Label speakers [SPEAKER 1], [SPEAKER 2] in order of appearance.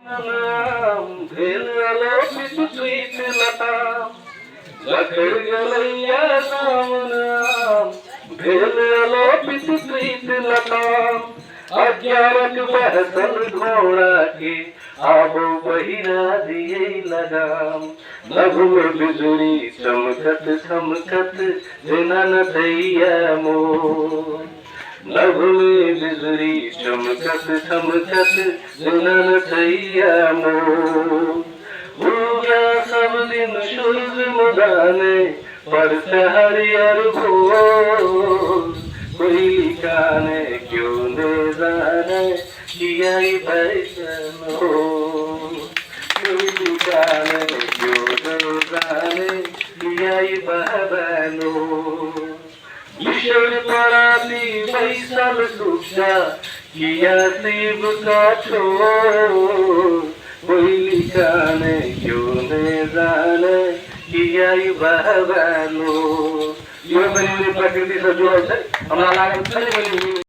[SPEAKER 1] नाम भेल आलोकित प्रीत लताम जखर गलैया नाम नाम भेल आलोकित प्रीत लताम अज्ञानक बहसल घोड़ा के आबो बहिरा दिए लगाम नभ में बिजुली चमकत चमकत जेना नथैया मोर नभ में बिजुली चमकत चमकत जेना नथैया मोर उगा सब दिन सूरज मुदाने पड़ते हरियर भोर कोई लिखाने क्यों न जाने किया फैशन हो कोई लिखाने क्यों न जाने किया बहन हो ईश्वर पराती बैसल सुखा किया शिव का छोर कोई लिखाने क्यों न जाने किया बहन हो। ये प्रकृति से जुड़ल छै हमरा लागल